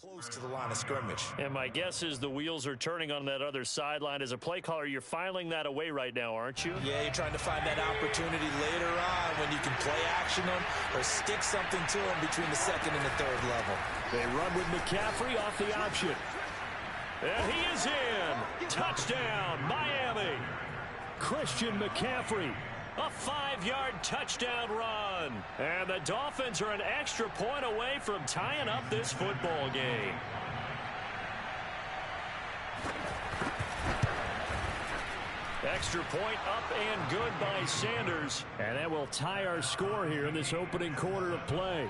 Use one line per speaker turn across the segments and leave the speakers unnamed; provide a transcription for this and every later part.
close to the line of scrimmage.
And my guess is the wheels are turning on that other sideline. As a play caller, you're filing that away right now, aren't you?
Yeah, you're trying to find that opportunity later on when you can play action them or stick something to them between the second and the third level.
They run with McCaffrey off the option. And he is in. Touchdown, Miami. Christian McCaffrey. A 5-yard touchdown run. And the Dolphins are an extra point away from tying up this football game. Extra point up and good by Sanders. And that will tie our score here in this opening quarter of play.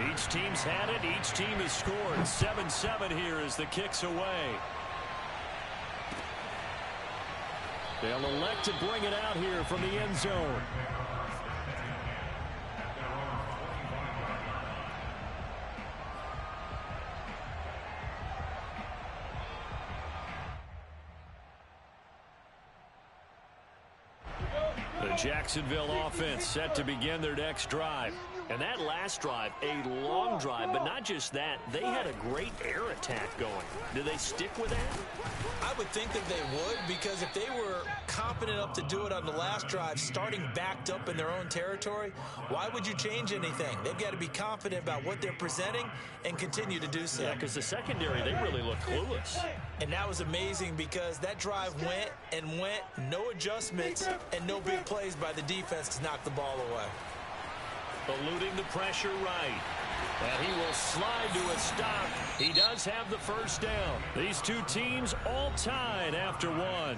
Each team's had it. Each team has scored. 7-7 here as the kick's away. They'll elect to bring it out here from the end zone. The Jacksonville offense set to begin their next drive. And that last drive, a long drive, but not just that, they had a great air attack going. Do they stick with that?
I would think that they would, because if they were confident enough to do it on the last drive, starting backed up in their own territory, why would you change anything? They've got to be confident about what they're presenting and continue to do so.
Yeah, because the secondary, they really look clueless.
And that was amazing because that drive went and went, no adjustments and no big plays by the defense to knock the ball away.
Eluding the pressure right. And he will slide to a stop. He does have the first down. These two teams all tied after one.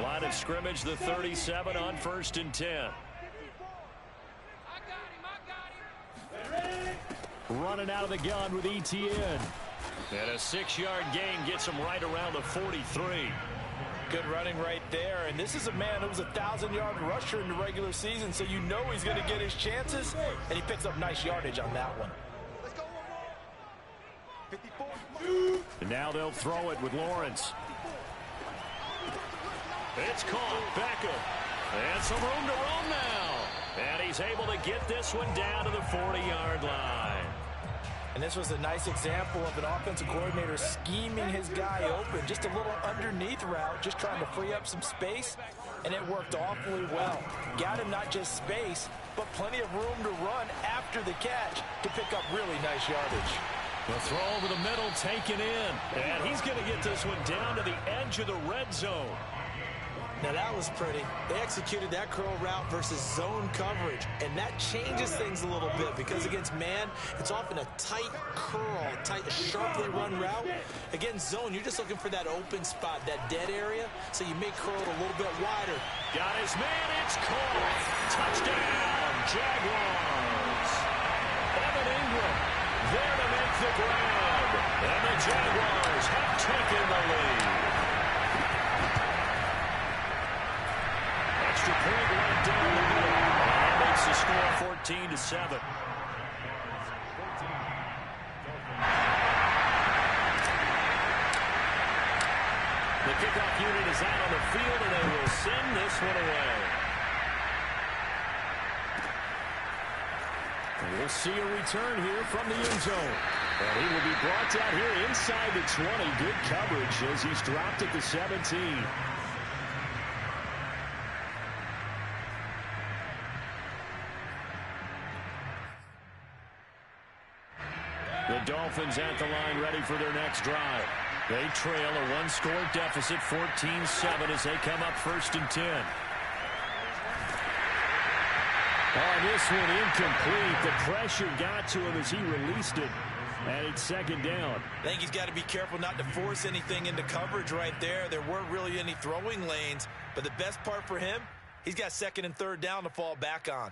Line of scrimmage, the 37 on 1st and 10. Running out of the gun with ETN. And a 6-yard gain gets him right around the 43.
Good running right there. And this is a man who was a 1,000-yard rusher in the regular season, so you know he's going to get his chances. And he picks up nice yardage on that one.
And now they'll throw it with Lawrence. It's caught. Beckham. And some room to roam now. And he's able to get this one down to the 40-yard line.
And this was a nice example of an offensive coordinator scheming his guy open. Just a little underneath route, just trying to free up some space, and it worked awfully well. Got him not just space, but plenty of room to run after the catch to pick up really nice yardage.
The throw over the middle taken in. And he's going to get this one down to the edge of the red zone.
Now that was pretty. They executed that curl route versus zone coverage, and that changes things a little bit because against man, it's often a tight curl, sharply run route. Against zone, you're just looking for that open spot, that dead area, so you may curl it a little bit wider.
Got his man, it's caught. Touchdown, Jaguars. Evan Ingram there to make the grab, and the Jaguars have taken the lead. Extra point right down the middle. And that makes the score 14-7. The kickoff unit is out on the field, and they will send this one away. And we'll see a return here from the end zone. And he will be brought down here inside the 20. Good coverage as he's dropped at the 17. The Dolphins at the line ready for their next drive. They trail a one-score deficit, 14-7, as they come up 1st and 10. On this one, incomplete. The pressure got to him as he released it, and it's 2nd down.
I think he's got to be careful not to force anything into coverage right there. There weren't really any throwing lanes, but the best part for him, he's got 2nd and 3rd down to fall back on.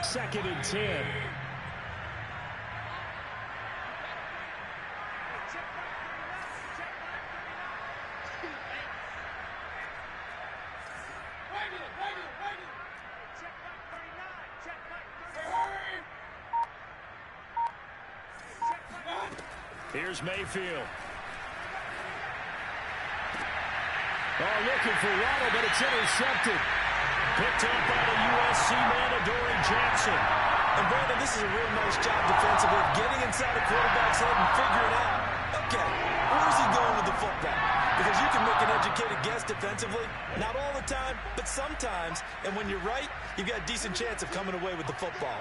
Second and 10. Here's Mayfield. Oh, looking for Waddle, but it's intercepted. Picked up by the USC man, Adoree Jackson.
And Brandon, this is a real nice job defensively, getting inside the quarterback's head and figuring out, okay, where's he going with the football? Because you can make an educated guess defensively, not all the time, but sometimes. And when you're right, you've got a decent chance of coming away with the football.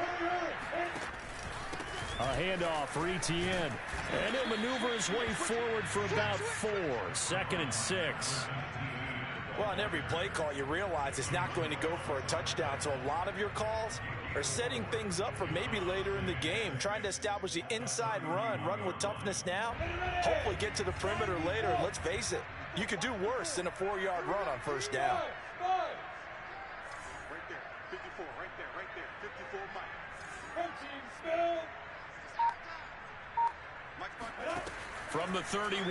A handoff for Etienne. And he'll maneuver his way forward for about 4. 2nd and 6.
Well, on every play call, you realize it's not going to go for a touchdown. So a lot of your calls are setting things up for maybe later in the game, trying to establish the inside run with toughness now, hopefully get to the perimeter later. And let's face it, you could do worse than a 4-yard run on first down.
Right there, 54, right there, 54, Mike.
From the 31,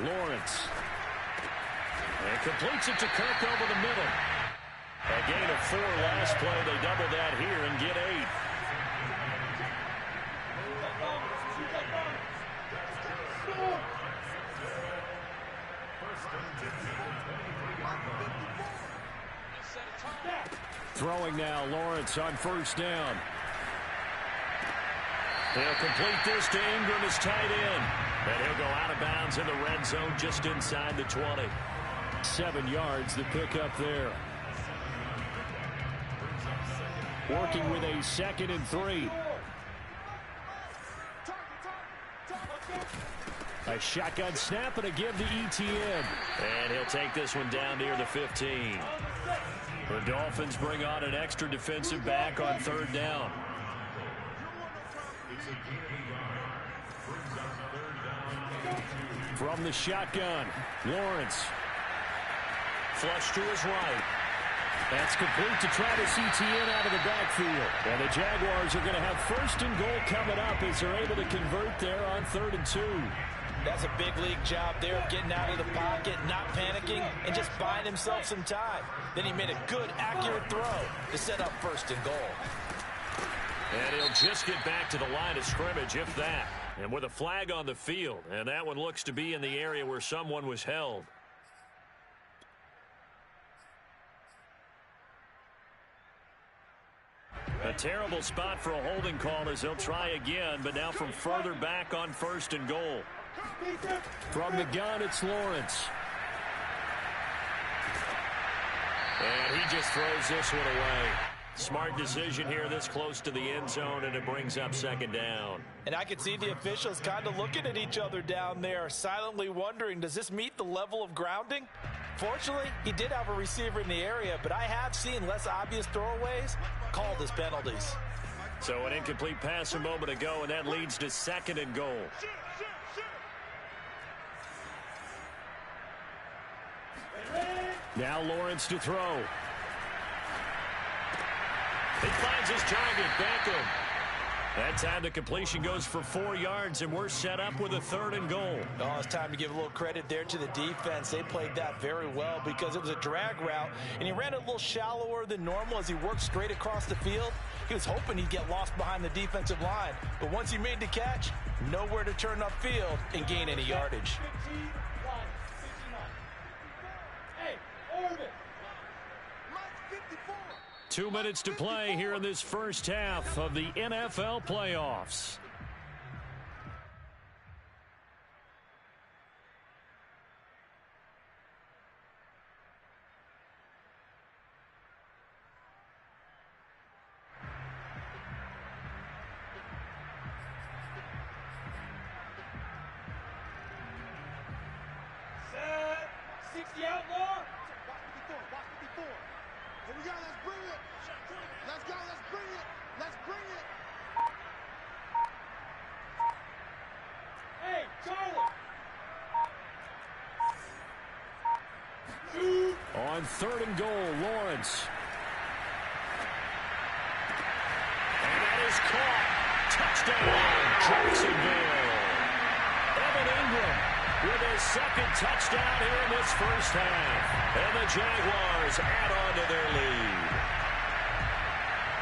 Lawrence. And completes it to Kirk over the middle. A gain of 4 last play. They double that here and get 8. Throwing now, Lawrence on first down. He'll complete this to Ingram, his tight end. And he'll go out of bounds in the red zone just inside the 20. 7 yards to pick up there. Working with a 2nd and 3. A shotgun snap and a give to Etienne. And he'll take this one down near the 15. The Dolphins bring on an extra defensive back on 3rd down. From the shotgun, Lawrence. Flush to his right. That's complete to Travis Etienne out of the backfield. And the Jaguars are going to have 1st and goal coming up as they're able to convert there on 3rd and 2.
That's a big league job there of getting out of the pocket, not panicking, and just buying himself some time. Then he made a good, accurate throw to set up 1st and goal.
And he'll just get back to the line of scrimmage, if that. And with a flag on the field, and that one looks to be in the area where someone was held. A terrible spot for a holding call as they'll try again, but now from further back on 1st and goal. From the gun, it's Lawrence. And he just throws this one away. Smart decision here this close to the end zone, and it brings up 2nd down.
And I could see the officials kind of looking at each other down there, silently wondering, does this meet the level of grounding? Fortunately, he did have a receiver in the area, but I have seen less obvious throwaways called as penalties.
So an incomplete pass a moment ago, and that leads to 2nd and goal. Now Lawrence to throw. He finds his target, Beckham. That time the completion goes for 4 yards, and we're set up with a 3rd and goal.
Oh, it's time to give a little credit there to the defense. They played that very well because it was a drag route, and he ran it a little shallower than normal as he worked straight across the field. He was hoping he'd get lost behind the defensive line, but once he made the catch, nowhere to turn upfield and gain any yardage.
2 minutes to play here in this first half of the NFL playoffs.
Set. 60 outlaw. Watch 54. Here we go. Let's bring it. Let's go. Let's bring it. Let's bring it. Hey, Charlie. Shoot.
On 3rd and goal, Lawrence. And that is caught. Touchdown, Jacksonville. Evan Ingram with his 2nd touchdown here in this first half. And the Jaguars add on to their lead.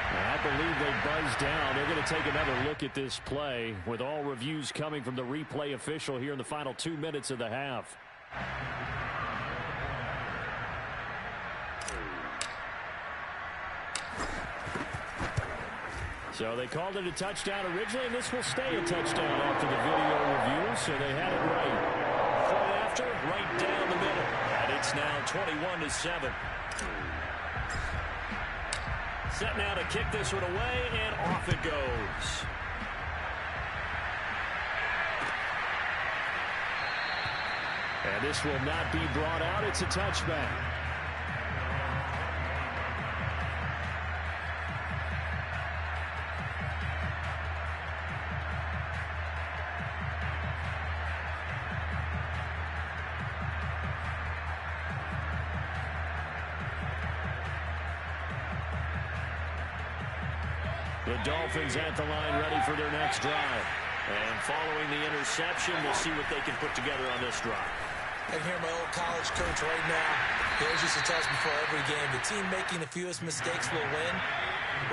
Now can't believe they buzzed down. They're going to take another look at this play with all reviews coming from the replay official here in the final 2 minutes of the half. So they called it a touchdown originally, and this will stay a touchdown after the video review, so they had it right. Point after, right down the middle. And it's now 21-7. Set now to kick this one away, and off it goes. And this will not be brought out. It's a touchback. The Dolphins at the line, ready for their next drive. And following the interception, we'll see what they can put together on this drive.
I can hear my old college coach right now. He always used to tell us before every game, the team making the fewest mistakes will win.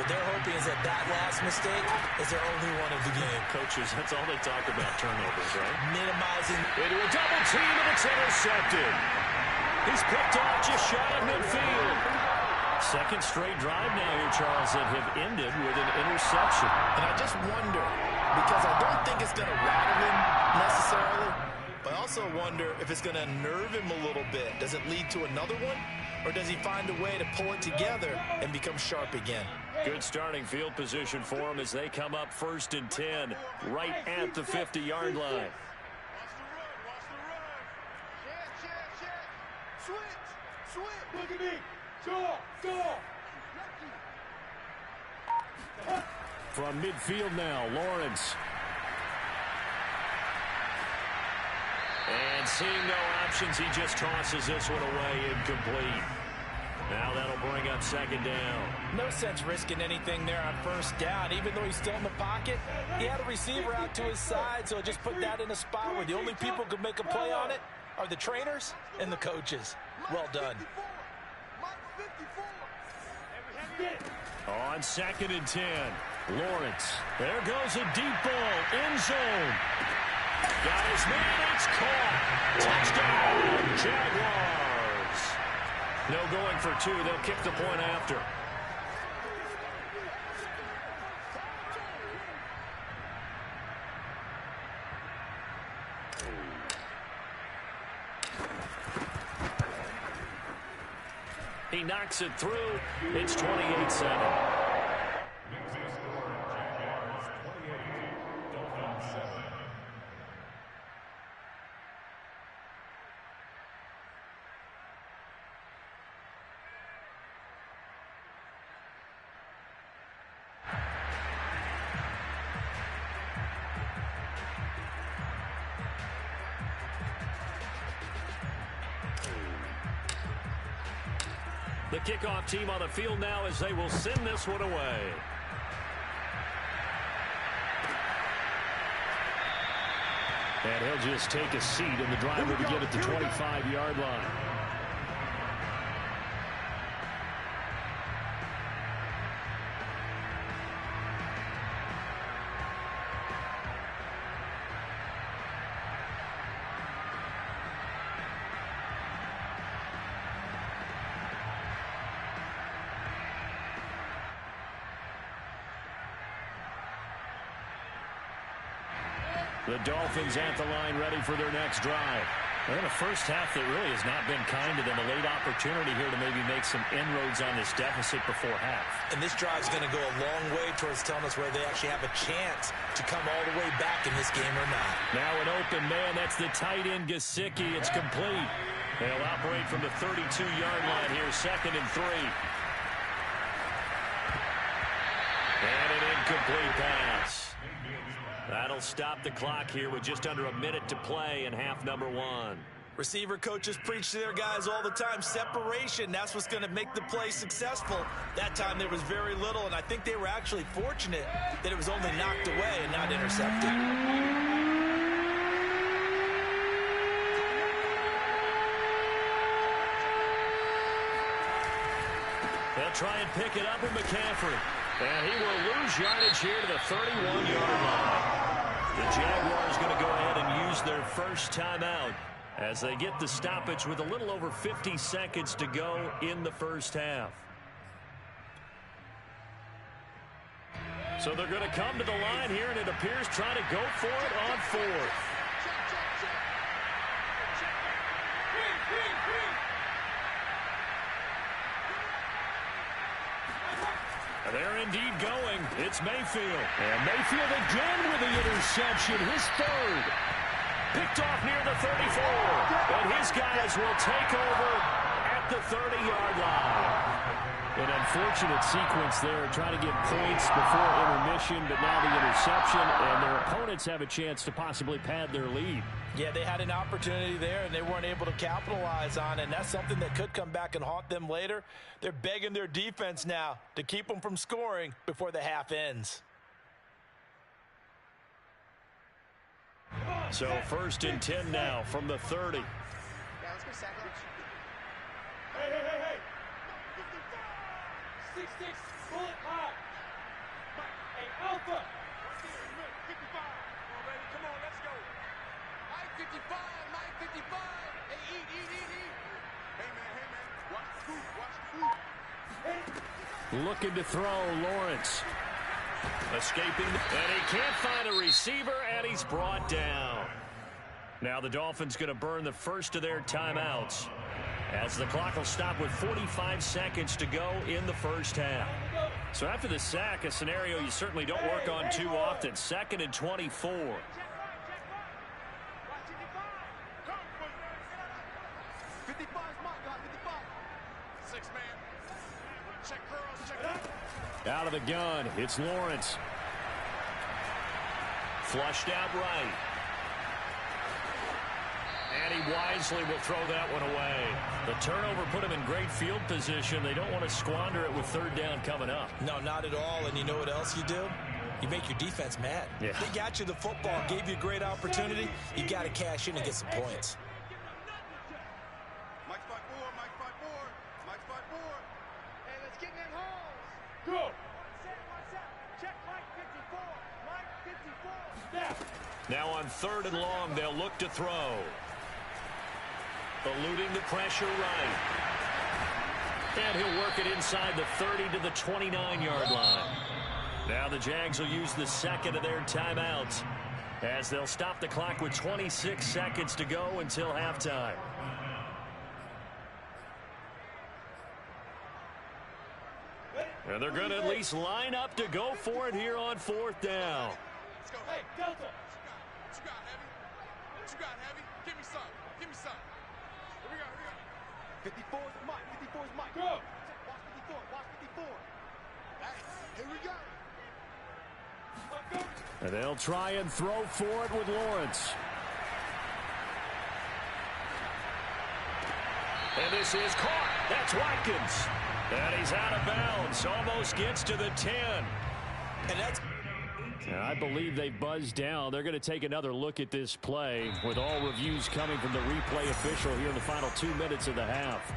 What they're hoping is that that last mistake is their only one of the game.
Coaches, that's all they talk about, turnovers, right?
Minimizing.
Into a double team, and it's intercepted. He's picked off just shy of midfield. Second straight drive now here, Charles, that have ended with an interception.
And I just wonder, because I don't think it's going to rattle him necessarily, but I also wonder if it's going to nerve him a little bit. Does it lead to another one? Or does he find a way to pull it together and become sharp again?
Good starting field position for him as they come up 1st and 10, right at the 50-yard line.
Watch the run. Check. Switch. Look at me. Go.
From midfield now, Lawrence. And seeing no options, he just tosses this one away, incomplete. Now that'll bring up 2nd down.
No sense risking anything there on 1st down. Even though he's still in the pocket, he had a receiver out to his side, so just put that in a spot where the only people who could make a play on it are the trainers and the coaches. Well done.
On 2nd and 10, Lawrence. There goes a deep ball, end zone. Got his man, it's caught. Touchdown, Jaguars. No going for 2. They'll kick the point after. He knocks it through. It's 28-7. The kickoff team on the field now as they will send this one away. And he'll just take a seat, and the driver to get at the 25-yard line. The Dolphins at the line, ready for their next drive. Well, in a first half that really has not been kind to them. A late opportunity here to maybe make some inroads on this deficit before half.
And this drive's going to go a long way towards telling us whether they actually have a chance to come all the way back in this game or not.
Now an open man. That's the tight end, Gesicki. It's complete. They'll operate from the 32-yard line here, 2nd and 3. And an incomplete pass. That'll stop the clock here with just under a minute to play in half number 1.
Receiver coaches preach to their guys all the time. Separation, that's what's going to make the play successful. That time there was very little, and I think they were actually fortunate that it was only knocked away and not intercepted.
They'll try and pick it up with McCaffrey. And he will lose yardage here to the 31-yard line. The Jaguars going to go ahead and use their first timeout as they get the stoppage with a little over 50 seconds to go in the first half. So they're going to come to the line here, and it appears trying to go for it on fourth. They're indeed going. It's Mayfield. And Mayfield again with the interception, his third. Picked off near the 34. And his guys will take over at the 30-yard line. An unfortunate sequence there, trying to get points before intermission, but now the interception, and their opponents have a chance to possibly pad their lead.
Yeah, they had an opportunity there, and they weren't able to capitalize on it, and that's something that could come back and haunt them later. They're begging their defense now to keep them from scoring before the half ends.
So 1st and 10 now from the 30.
Yeah, let's go sack lunch. Hey. 6-6, bullet hot. Hey, Alpha. 55. Come on, baby. Come on, let's go. Mike 55, Mike 55. Hey, eat. Hey, man. Watch the food.
Looking to throw, Lawrence. Escaping, and he can't find a receiver, and he's brought down. Now the Dolphins going to burn the first of their timeouts, as the clock will stop with 45 seconds to go in the first half. So after the sack, a scenario you certainly don't work on too often. 2nd and 24.
55 is mine, God, 55. 6 man. Check girls, check.
Out of the gun, it's Lawrence. Flushed out right. And he wisely will throw that one away. The turnover put him in great field position. They don't want to squander it with 3rd down coming up.
No, not at all. And you know what else you do? You make your defense mad.
Yeah.
They got you the football, gave you a great opportunity. You got to cash in and get some points.
Mike 5-4. Mike 5-4. Hey, let's get in them holes. Go. Check Mike 54. Mike 54. Snap.
Now on 3rd and long, they'll look to throw. Eluding the pressure right. And he'll work it inside the 30 to the 29-yard line. Now the Jags will use the 2nd of their timeouts, as they'll stop the clock with 26 seconds to go until halftime. And they're going to at least line up to go for it here on 4th down.
Let's go. Hey, Delta. What you got, Heavy? Give me some. Here we go. 54 is Mike. Go. Watch 54. Hey, here we go.
And they'll try and throw for it with Lawrence. And this is caught. That's Watkins. And he's out of bounds. Almost gets to the 10.
And that's...
And I believe they buzzed down. They're going to take another look at this play, with all reviews coming from the replay official here in the final 2 minutes of the half.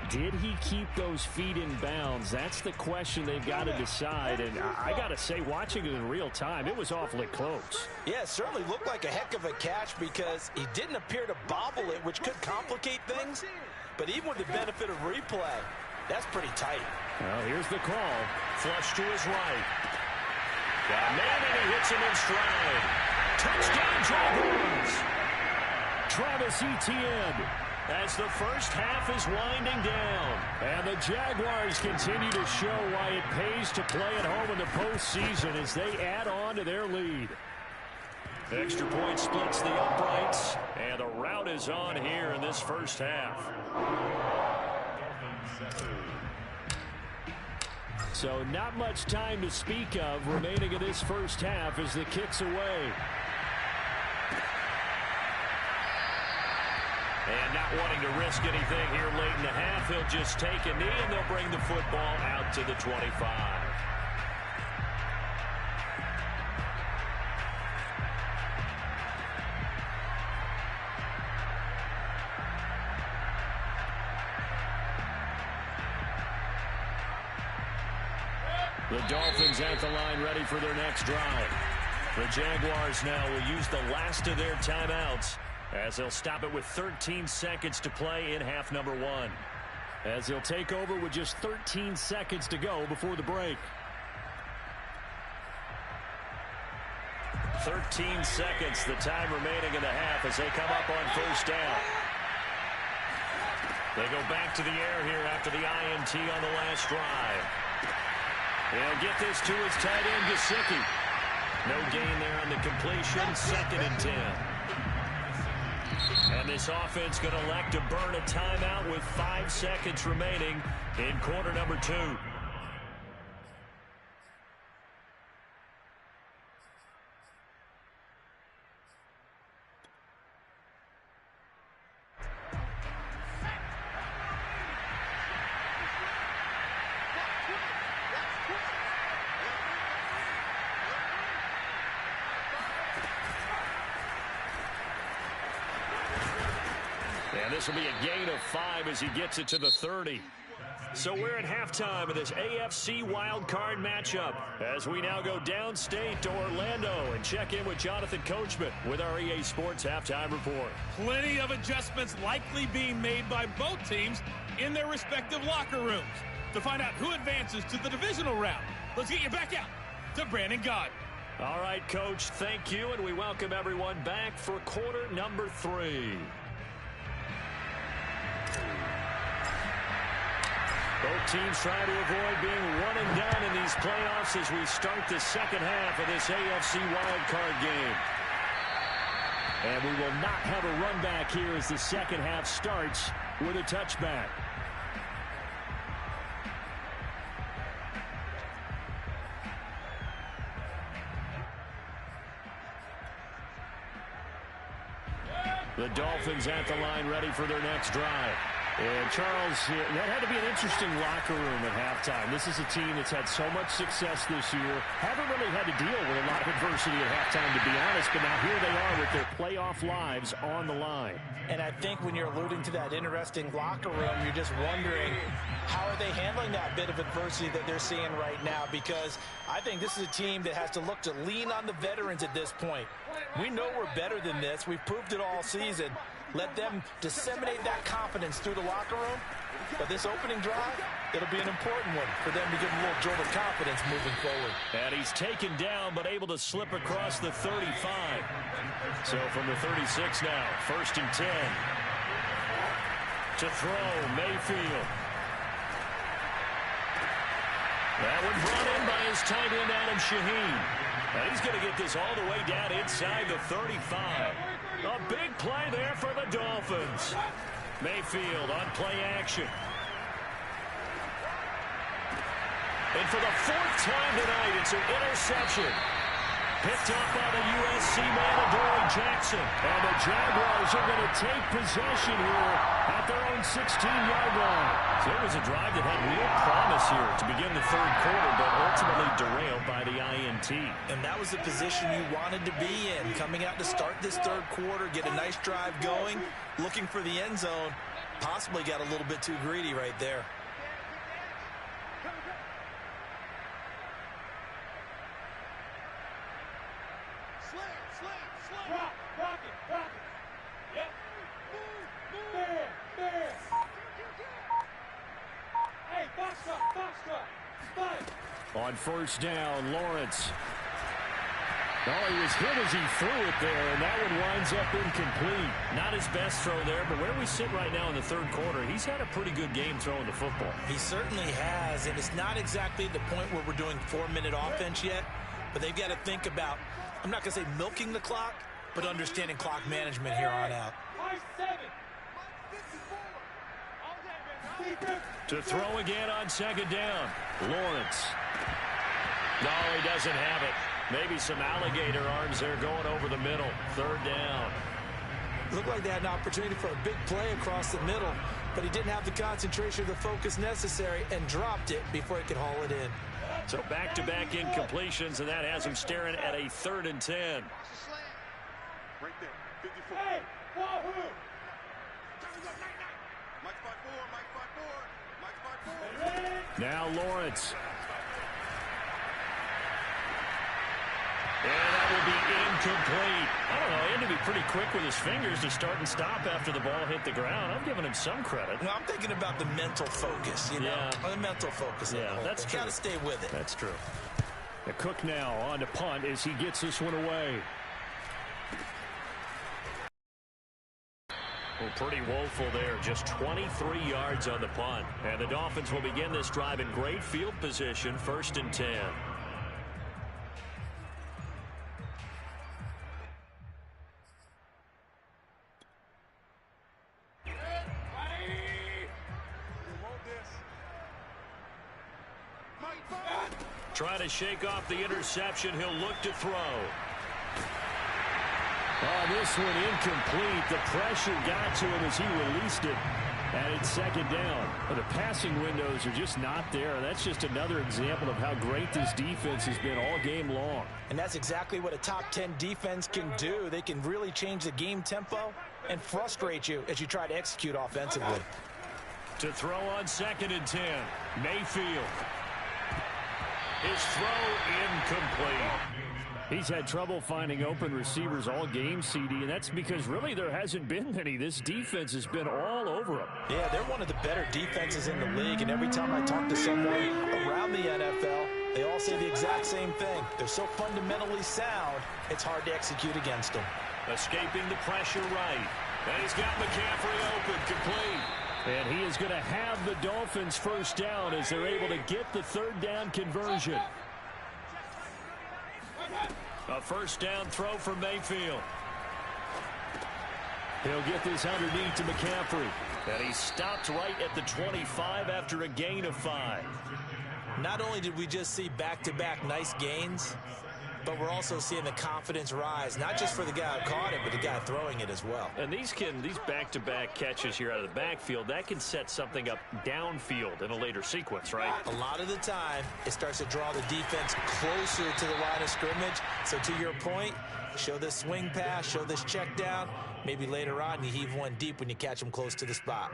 Did he keep those feet in bounds? That's the question they've got to decide. And I got to say, watching it in real time, it was awfully close.
Yeah, it certainly looked like a heck of a catch because he didn't appear to bobble it, which could complicate things. But even with the benefit of replay, that's pretty tight.
Well, here's the call. Flush to his right. Got a man, and he hits him in stride. Touchdown, Jaguars. Travis Etienne, as the first half is winding down. And the Jaguars continue to show why it pays to play at home in the postseason as they add on to their lead. Extra point splits the uprights, and the rout is on here in this first half. So not much time to speak of remaining in this first half as the kick's away. And not wanting to risk anything here late in the half, he'll just take a knee, and they'll bring the football out to the 25. The Dolphins at the line ready for their next drive. The Jaguars now will use the last of their timeouts as they'll stop it with 13 seconds to play in half number 1. As they'll take over with just 13 seconds to go before the break. 13 seconds, the time remaining in the half as they come up on first down. They go back to the air here after the INT on the last drive. He'll get this to his tight end, Gesicki. No gain there on the completion, 2nd and 10. And this offense going to elect to burn a timeout with 5 seconds remaining in quarter number 2. And this will be a gain of 5 as he gets it to the 30. So we're at halftime of this AFC wildcard matchup as we now go downstate to Orlando and check in with Jonathan Coachman with our EA Sports Halftime Report.
Plenty of adjustments likely being made by both teams in their respective locker rooms. To find out who advances to the divisional round, let's get you back out to Brandon Gott.
All right, Coach, thank you, and we welcome everyone back for quarter number 3. Both teams trying to avoid being one and done in these playoffs as we start the second half of this AFC wildcard game. And we will not have a run back here as the second half starts with a touchback. The Dolphins at the line ready for their next drive. And Charles, that had to be an interesting locker room at halftime. This is a team that's had so much success this year. Haven't really had to deal with a lot of adversity at halftime, to be honest. But now here they are with their playoff lives on the line.
And I think when you're alluding to that interesting locker room, you're just wondering, how are they handling that bit of adversity that they're seeing right now? Because I think this is a team that has to look to lean on the veterans at this point. We know we're better than this. We've proved it all season. Let them disseminate that confidence through the locker room. But this opening drive, it'll be an important one for them to give them a little jolt of confidence moving forward.
And he's taken down but able to slip across the 35. So from the 36 now, 1st and 10. To throw, Mayfield. That one brought in by his tight end, Adam Shaheen. And he's going to get this all the way down inside the 35. A big play there for the Dolphins. Mayfield on play action. And for the 4th time tonight, it's an interception. Picked up by the USC man, Adoree Jackson. And the Jaguars are going to take possession here at their own 16-yard line. So it was a drive that had real promise here to begin the 3rd quarter, but ultimately derailed by the INT.
And that was the position you wanted to be in. Coming out to start this 3rd quarter, get a nice drive going, looking for the end zone. Possibly got a little bit too greedy right there.
On 1st down, Lawrence. Oh, he was hit as he threw it there, and that one winds up incomplete. Not his best throw there, but where we sit right now in the 3rd quarter, he's had a pretty good game throwing the football.
He certainly has, and it's not exactly the point where we're doing 4-minute offense yet, but they've got to think about, I'm not going to say milking the clock, but understanding clock management here on out.
To throw again on 2nd down, Lawrence. No, he doesn't have it. Maybe some alligator arms there going over the middle. 3rd down.
Looked like they had an opportunity for a big play across the middle, but he didn't have the concentration or the focus necessary and dropped it before he could haul it in.
So back-to-back incompletions, and that has him staring at a 3rd and 10.
Right there, 54. Hey, Wahoo!
Now Lawrence. incomplete. I don't know. He had to be pretty quick with his fingers to start and stop after the ball hit the ground. I'm giving him some credit.
No, I'm thinking about the mental focus, you know?
Yeah.
The mental focus.
Yeah, that's true.
Got to stay with it.
That's true. The Cook now on to punt as he gets this one away. Well, pretty woeful there. Just 23 yards on the punt. And the Dolphins will begin this drive in great field position, 1st and 10. Trying to shake off the interception. He'll look to throw. Oh, this one incomplete. The pressure got to him as he released it. And it's 2nd down. But the passing windows are just not there. That's just another example of how great this defense has been all game long.
And that's exactly what a top 10 defense can do. They can really change the game tempo and frustrate you as you try to execute offensively.
To throw on 2nd and 10. Mayfield. His throw incomplete. He's had trouble finding open receivers all game, CD, and that's because really there hasn't been many. This defense has been all over him.
Yeah, they're one of the better defenses in the league, and every time I talk to someone around the NFL, they all say the exact same thing. They're so fundamentally sound, it's hard to execute against them.
Escaping the pressure right. And he's got McCaffrey open, complete. And he is going to have the Dolphins 1st down as they're able to get the 3rd down conversion. A 1st down throw from Mayfield. He'll get this underneath to McCaffrey. And he stopped right at the 25 after a gain of 5.
Not only did we just see back-to-back nice gains, but we're also seeing the confidence rise, not just for the guy who caught it, but the guy throwing it as well.
And these back-to-back catches here out of the backfield, that can set something up downfield in a later sequence, right?
A lot of the time, it starts to draw the defense closer to the line of scrimmage. So to your point, show this swing pass, show this check down. Maybe later on you heave one deep when you catch them close to the spot.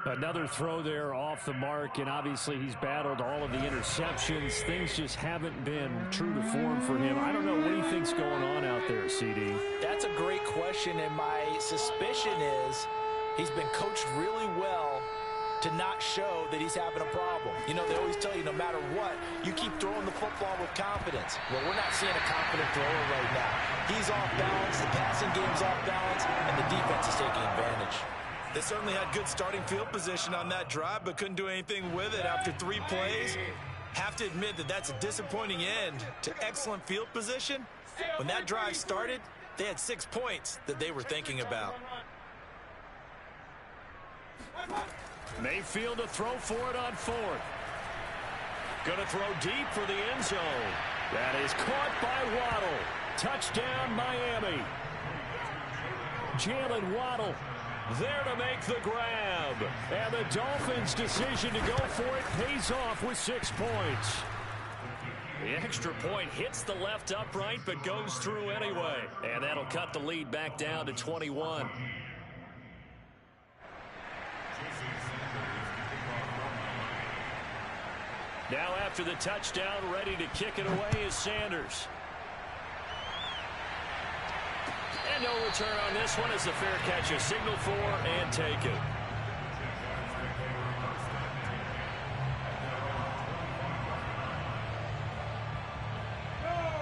Another throw there off the mark, and obviously he's battled all of the interceptions. Things just haven't been true to form for him. I don't know what he thinks going on out there, CD.
That's a great question, and my suspicion is he's been coached really well to not show that he's having a problem. You know, they always tell you no matter what, you keep throwing the football with confidence. Well, we're not seeing a confident thrower right now. He's off balance, the passing game's off balance, and the defense is taking advantage. They certainly had good starting field position on that drive, but couldn't do anything with it after 3 plays. Have to admit that that's a disappointing end to excellent field position. When that drive started, they had 6 points that they were thinking about.
Mayfield to throw for it on 4th. Going to throw deep for the end zone. That is caught by Waddle. Touchdown, Miami. Jalen Waddle there to make the grab. And the Dolphins' decision to go for it pays off with 6 points. The extra point hits the left upright but goes through anyway. And that'll cut the lead back down to 21. Now after the touchdown, ready to kick it away is Sanders. And no return on this one as the fair catch is signaled for and taken.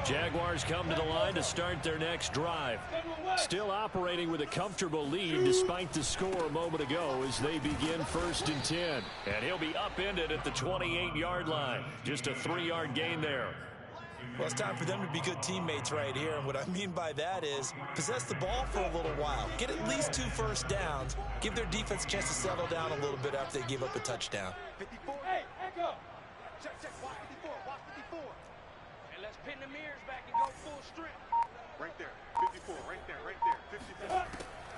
Jaguars come to the line to start their next drive. Still operating with a comfortable lead despite the score a moment ago as they begin 1st and 10. And he'll be upended at the 28-yard line. Just a 3-yard gain there.
Well, it's time for them to be good teammates right here. And what I mean by that is possess the ball for a little while. Get at least 2 first downs. Give their defense a chance to settle down a little bit after they give up a touchdown.
54. Hey, echo. Check, watch 54, watch 54. And let's pin the mirrors back and go full strength. Right there, 54, right there, 54.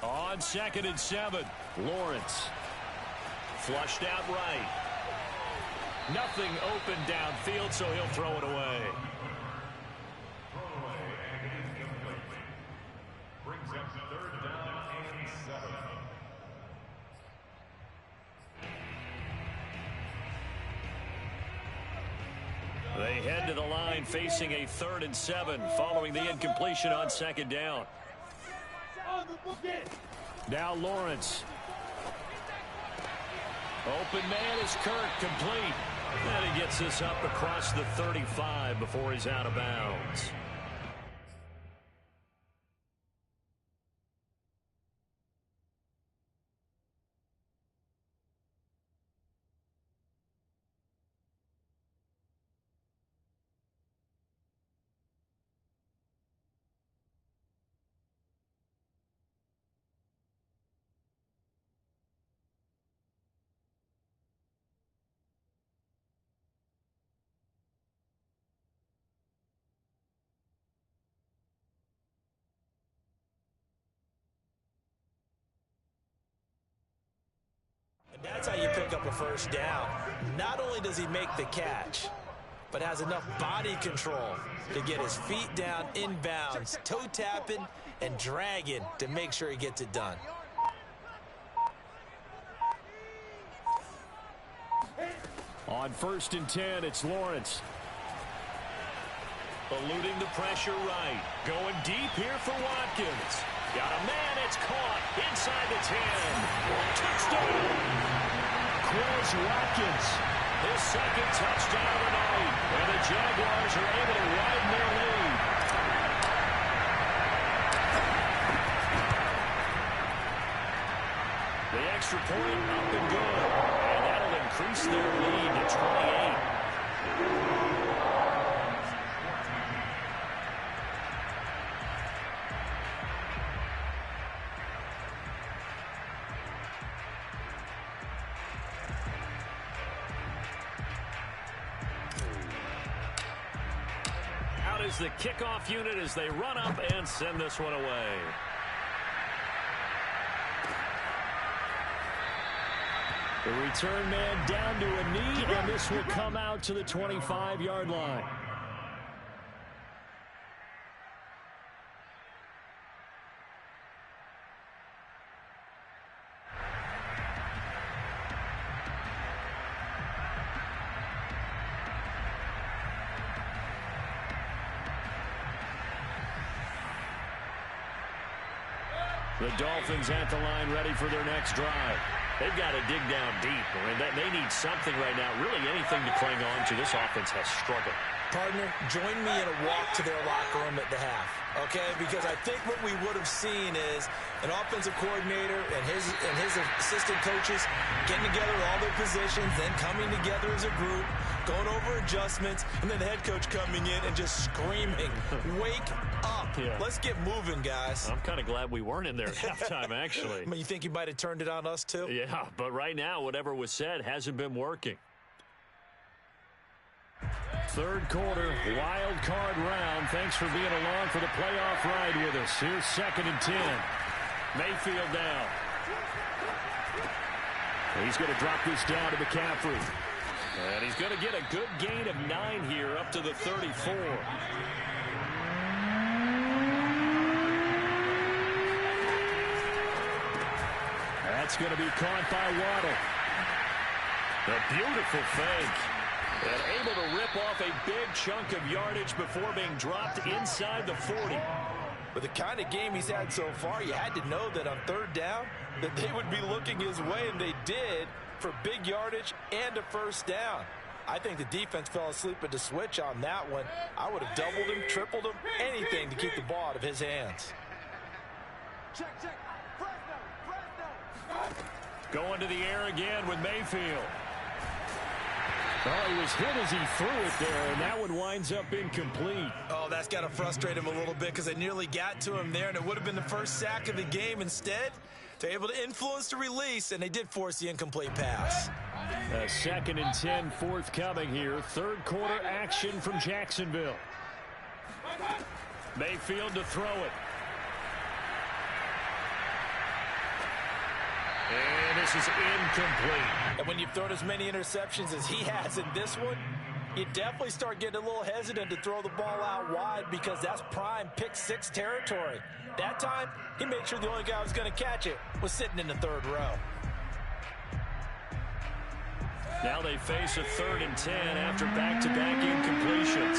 On 2nd and 7, Lawrence. Flushed out right. Nothing open downfield, so he'll throw it away.
Brings up 3rd down and 7.
They head to the line facing a 3rd and 7 following the incompletion on 2nd down. Now Lawrence. Open man is Kirk, complete. And he gets this up across the 35 before he's out of bounds.
And that's how you pick up a 1st down. Not only does he make the catch, but has enough body control to get his feet down inbounds, toe tapping and dragging to make sure he gets it done.
On 1st and 10, it's Lawrence. Eluding the pressure right. Going deep here for Watkins. Got a man, it's caught inside the 10. Touchdown! Quez Watkins. His 2nd touchdown tonight. And the Jaguars are able to widen their lead. The extra point up and good. And that'll increase their lead to 28. Is the kickoff unit as they run up and send this one away. The return man down to a knee, and this will come out to the 25-yard line. The Dolphins at the line ready for their next drive. They've got to dig down deep. I mean, they need something right now, really anything to cling on to. This offense has struggled.
Partner, join me in a walk to their locker room at the half, okay? Because I think what we would have seen is an offensive coordinator and his assistant coaches getting together with all their positions, then coming together as a group, going over adjustments, and then the head coach coming in and just screaming, wake up. Yeah. Let's get moving, guys.
I'm kind of glad we weren't in there at halftime, actually.
I mean, you think you might have turned it on us, too?
Yeah, but right now, whatever was said hasn't been working. 3rd quarter, wild card round. Thanks for being along for the playoff ride with us. Here's 2nd and 10. Mayfield down. He's going to drop this down to McCaffrey. And he's going to get a good gain of 9 here up to the 34. That's going to be caught by Waddle. A beautiful fake. And able to rip off a big chunk of yardage before being dropped inside the 40.
With the kind of game he's had so far, you had to know that on 3rd down that they would be looking his way, and they did, for big yardage and a 1st down. I think the defense fell asleep at the switch on that one. I would have doubled him, tripled him, anything to keep the ball out of his hands.
Check. Fresno.
Going to the air again with Mayfield. Well, he was hit as he threw it there, and that one winds up incomplete.
Oh, that's got to frustrate him a little bit because they nearly got to him there, and it would have been the first sack of the game. Instead, they're able to influence the release, and they did force the incomplete pass.
2nd and 10 forthcoming here. 3rd quarter action from Jacksonville. Mayfield to throw it. And this is incomplete.
And when you've thrown as many interceptions as he has in this one, you definitely start getting a little hesitant to throw the ball out wide because that's prime pick 6 territory. That time, he made sure the only guy who was going to catch it was sitting in the 3rd row.
Now they face a 3rd and 10 after back-to-back incompletions.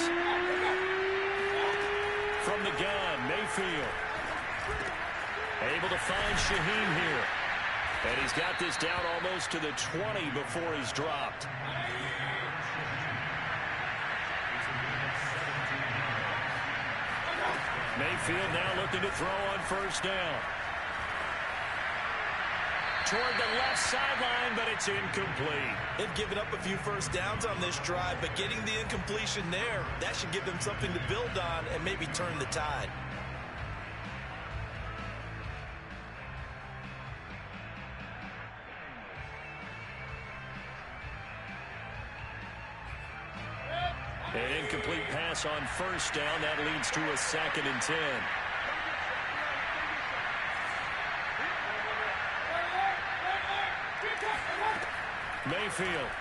From the gun, Mayfield. Able to find Shaheen here. And he's got this down almost to the 20 before he's dropped. Mayfield now looking to throw on 1st down. Toward the left sideline, but it's incomplete.
They've given up a few 1st downs on this drive, but getting the incompletion there, that should give them something to build on and maybe turn the tide.
An incomplete pass on 1st down. That leads to a 2nd and 10. Mayfield.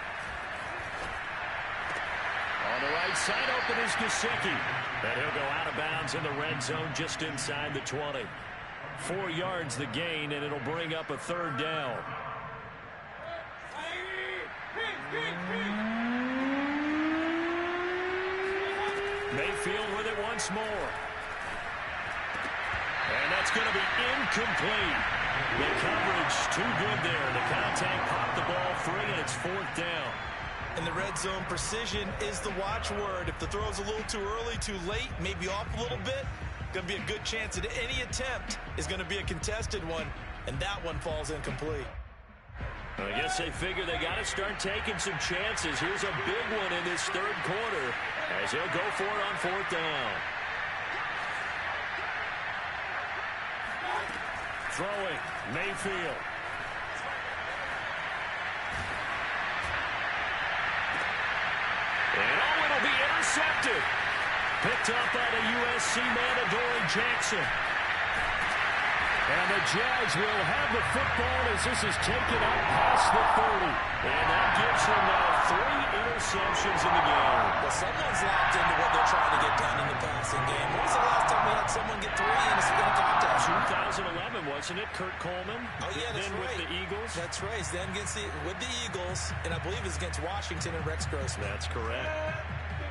On the right side, open is Gesicki. And he'll go out of bounds in the red zone just inside the 20. 4 yards the gain, and it'll bring up a 3rd down. Mayfield with it once more. And that's going to be incomplete. The coverage too good there. The contact popped the ball free, and it's 4th down.
In the red zone, precision is the watchword. If the throw's a little too early, too late, maybe off a little bit, going to be a good chance that any attempt is going to be a contested one, and that one falls incomplete.
I guess they figure they got to start taking some chances. Here's a big one in this 3rd quarter as he'll go for it on 4th down. Throwing, Mayfield. And it'll be intercepted. Picked up by the USC man, Adoree Jackson. And the Jags will have the football as this is taken up past the 30. And that gives them now 3 interceptions in the game.
Well, someone's locked into what they're trying to get done in the passing game. When was the last time we had someone get 3 in a contest?
2011, wasn't it? Kurt Coleman.
Oh, yeah, that's
then
right.
With the Eagles.
That's right. He's then with the Eagles, and I believe it's against Washington and Rex Grossman.
That's correct.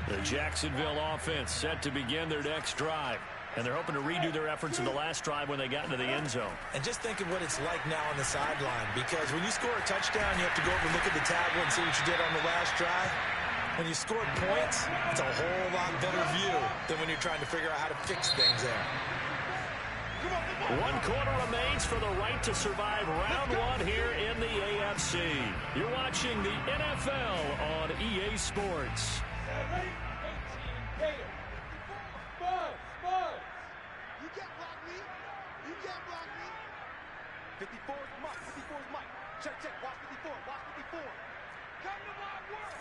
The Jacksonville offense set to begin their next drive. And they're hoping to redo their efforts in the last drive when they got into the end zone.
And just think of what it's like now on the sideline, because when you score a touchdown, you have to go over and look at the tablet and see what you did on the last drive. When you scored points, it's a whole lot better view than when you're trying to figure out how to fix things there.
1 quarter remains for the right to survive round 1 here in the AFC. You're watching the NFL on EA Sports.
You can't block me. You can't block me. 54 is Mike. 54 is Mike. Check, check. Watch 54. Watch 54. Come to my work.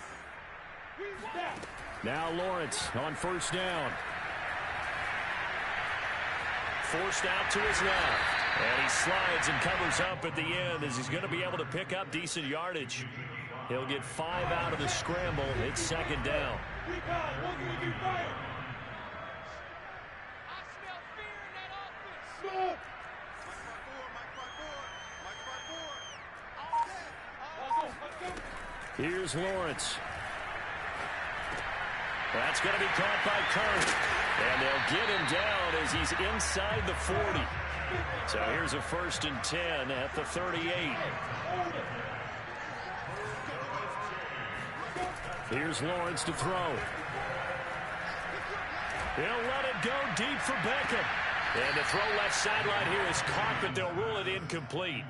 We want.
Now Lawrence on 1st down. Forced out to his left. And he slides and covers up at the end as he's going to be able to pick up decent yardage. He'll get 5 out of the scramble. It's 2nd down. Here's Lawrence. That's going to be caught by Kirk. And they'll get him down as he's inside the 40. So here's a 1st and 10 at the 38. Here's Lawrence to throw. He'll let it go deep for Beckham. And the throw left sideline here is caught, but they'll rule it incomplete.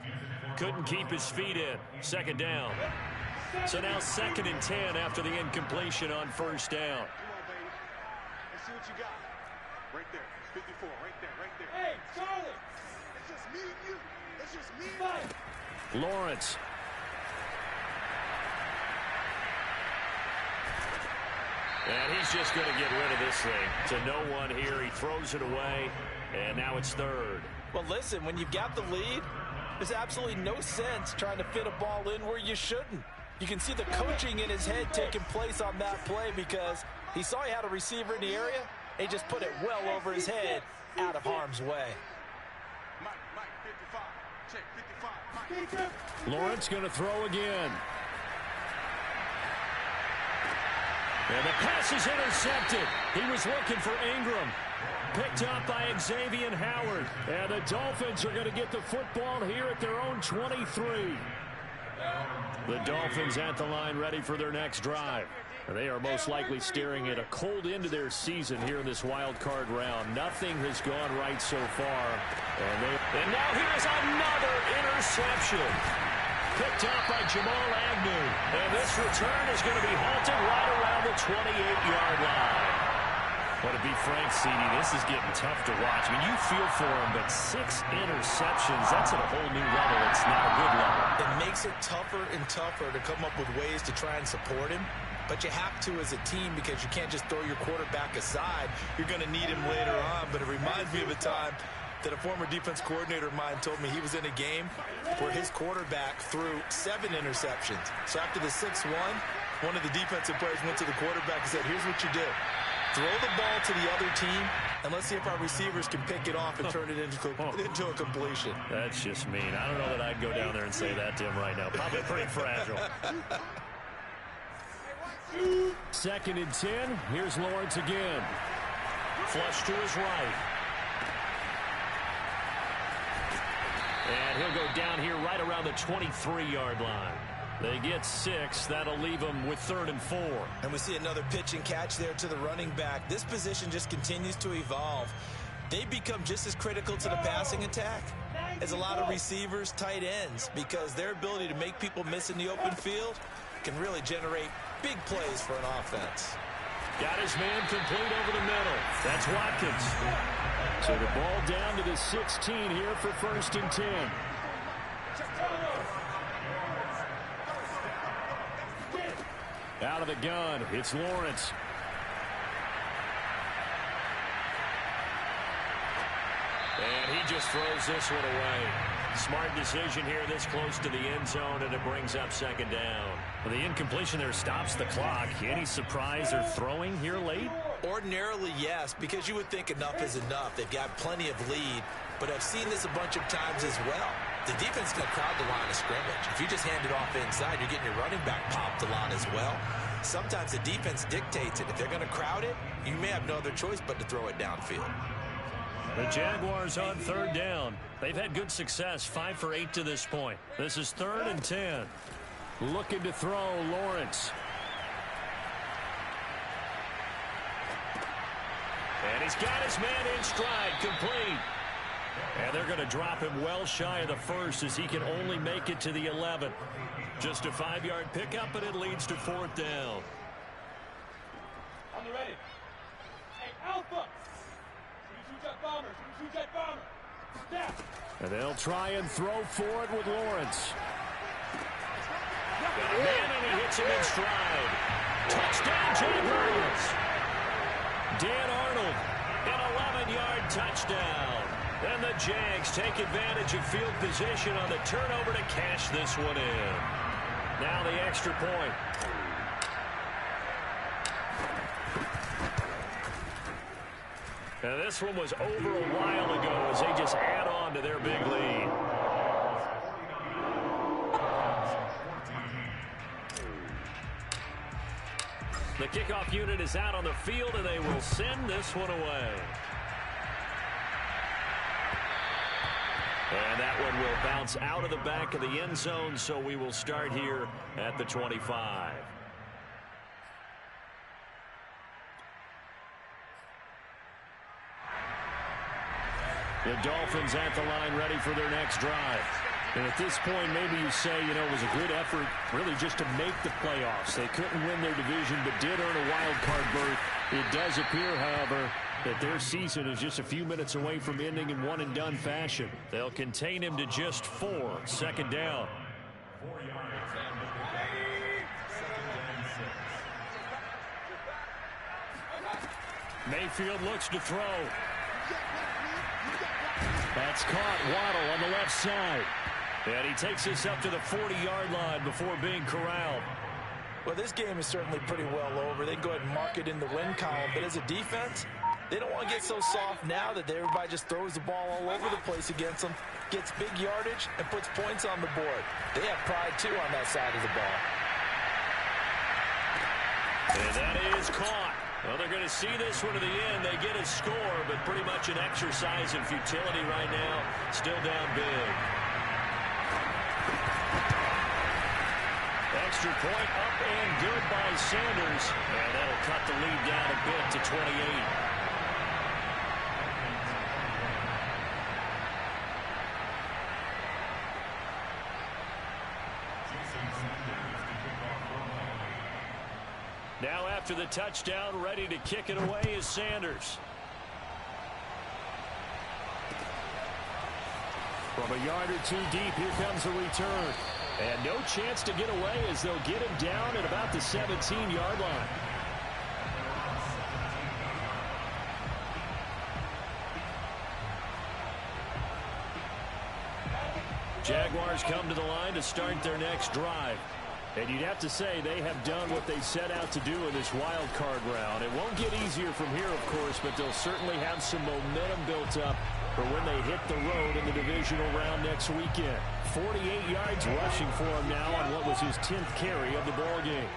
Couldn't keep his feet in. 2nd down. So now 2nd and 10 after the incompletion on 1st down.
Come on, baby. Let's see what you got. Right there. 54. Right there. Right there. Hey, Charlie. It's just me and you. It's just me and you.
Lawrence. And he's just going to get rid of this thing. To no one here. He throws it away. And now it's 3rd.
Well, listen, when you've got the lead, there's absolutely no sense trying to fit a ball in where you shouldn't. You can see the coaching in his head taking place on that play because he saw he had a receiver in the area. He just put it well over his head out of harm's way.
Mike, 55. Check, 55. Mike.
Lawrence going to throw again. And the pass is intercepted. He was looking for Ingram. Picked up by Xavier Howard. And the Dolphins are going to get the football here at their own 23. The Dolphins at the line ready for their next drive. They are most likely staring at a cold end to their season here in this wild card round. Nothing has gone right so far. And now here's another interception. Picked up by Jamal Agnew. And this return is going to be halted right around the 28-yard line. But to be frank, CD, this is getting tough to watch. I mean, you feel for him, but 6 interceptions, that's at a whole new level. It's not a good level.
It makes it tougher and tougher to come up with ways to try and support him. But you have to as a team because you can't just throw your quarterback aside. You're going to need him later on. But it reminds me of a time that a former defense coordinator of mine told me he was in a game where his quarterback threw 7 interceptions. So after the 6-1, one of the defensive players went to the quarterback and said, here's what you do. Throw the ball to the other team, and let's see if our receivers can pick it off and turn it into a completion.
That's just mean. I don't know that I'd go down there and say that to him right now. Probably pretty fragile. 2nd and 10. Here's Lawrence again. Flush to his right. And he'll go down here right around the 23-yard line. They get 6. That'll leave them with 3rd and 4.
And we see another pitch and catch there to the running back. This position just continues to evolve. They become just as critical to the passing attack as a lot of receivers, tight ends, because their ability to make people miss in the open field can really generate big plays for an offense.
Got his man complete over the middle. That's Watkins. So the ball down to the 16 here for 1st and 10. Out of the gun, it's Lawrence. And he just throws this one away. Smart decision here this close to the end zone, and it brings up 2nd down. Well, the incompletion there stops the clock. Any surprise they're throwing here late?
Ordinarily, yes, because you would think enough is enough. They've got plenty of lead, but I've seen this a bunch of times as well. The defense is going to crowd the line of scrimmage. If you just hand it off inside, you're getting your running back popped a lot as well. Sometimes the defense dictates it. If they're going to crowd it, you may have no other choice but to throw it downfield.
The Jaguars on 3rd down. They've had good success, 5 for 8 to this point. This is 3rd and 10. Looking to throw, Lawrence. And he's got his man in stride, complete. And they're going to drop him well shy of the 1st as he can only make it to the 11. Just a 5-yard pickup, and it leads to 4th down.
On the ready. Hey, Alpha. Shoot that bomber. Shoot that bomber. Snap.
And they'll try and throw for it with Lawrence. Got a man, and he hits him in stride. Touchdown, Jaguars. Dan Arnold, an 11-yard touchdown. And the Jags take advantage of field position on the turnover to cash this one in. Now the extra point. And this one was over a while ago as they just add on to their big lead. The kickoff unit is out on the field, and they will send this one away. And that one will bounce out of the back of the end zone, so we will start here at the 25. The Dolphins at the line ready for their next drive. And at this point, maybe you say, you know, it was a good effort really just to make the playoffs. They couldn't win their division, but did earn a wild card berth. It does appear, however, that their season is just a few minutes away from ending in one-and-done fashion. They'll contain him to just 4. 2nd down.
4 yards.
Mayfield looks to throw. That's caught. Waddle on the left side. And he takes this up to the 40-yard line before being corralled.
Well, this game is certainly pretty well over. They go ahead and mark it in the win column. But as a defense, they don't want to get so soft now that everybody just throws the ball all over the place against them, gets big yardage, and puts points on the board. They have pride, too, on that side of the ball.
And that is caught. Well, they're going to see this one to the end. They get a score, but pretty much an exercise in futility right now. Still down big. Extra point up and good by Sanders. And that'll cut the lead down a bit to 28. Now after the touchdown, ready to kick it away is Sanders. From a yard or two deep, here comes a return. And no chance to get away as they'll get him down at about the 17-yard line. Jaguars come to the line to start their next drive. And you'd have to say they have done what they set out to do in this wild card round. It won't get easier from here, of course, but they'll certainly have some momentum built up for when they hit the road in the divisional round next weekend. 48 yards rushing for him now on what was his 10th carry of the ball game.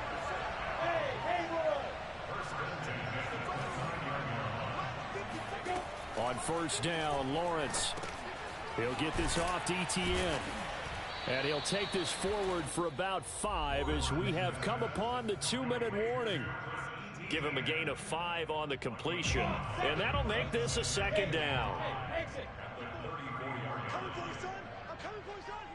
On first down, Lawrence. He'll get this off to Etienne. And he'll take this forward for about 5 as we have come upon the 2-minute warning. Give him a gain of 5 on the completion. And that'll make this a second down.
Coming for you, son. I'm coming for you, son.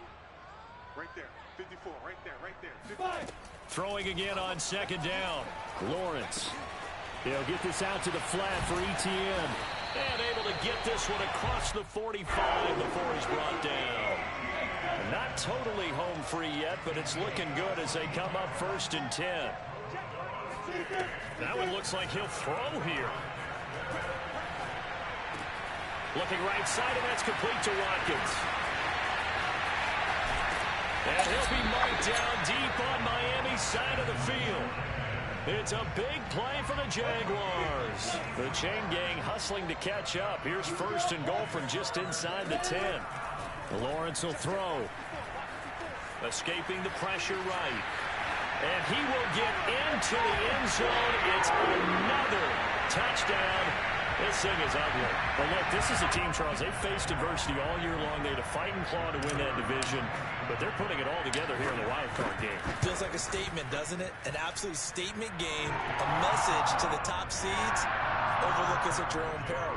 Right there. 54. Right there. Right there. 55.
Throwing again on second down. Lawrence. He'll get this out to the flat for Etienne. And able to get this one across the 45 before he's brought down. Not totally home free yet, but it's looking good as they come up 1st and 10. That one looks like he'll throw here. Looking right side, and that's complete to Watkins. And he'll be marked down deep on Miami's side of the field. It's a big play for the Jaguars. The chain gang hustling to catch up. Here's 1st and goal from just inside the 10. Lawrence will throw. Escaping the pressure right. And he will get into the end zone. It's another touchdown. This thing is ugly. But look, this is a team, Charles, they faced adversity all year long. They had to fight and claw to win that division. But they're putting it all together here in the wild card game.
Feels like a statement, doesn't it? An absolute statement game. A message to the top seeds. Overlook us at your own peril.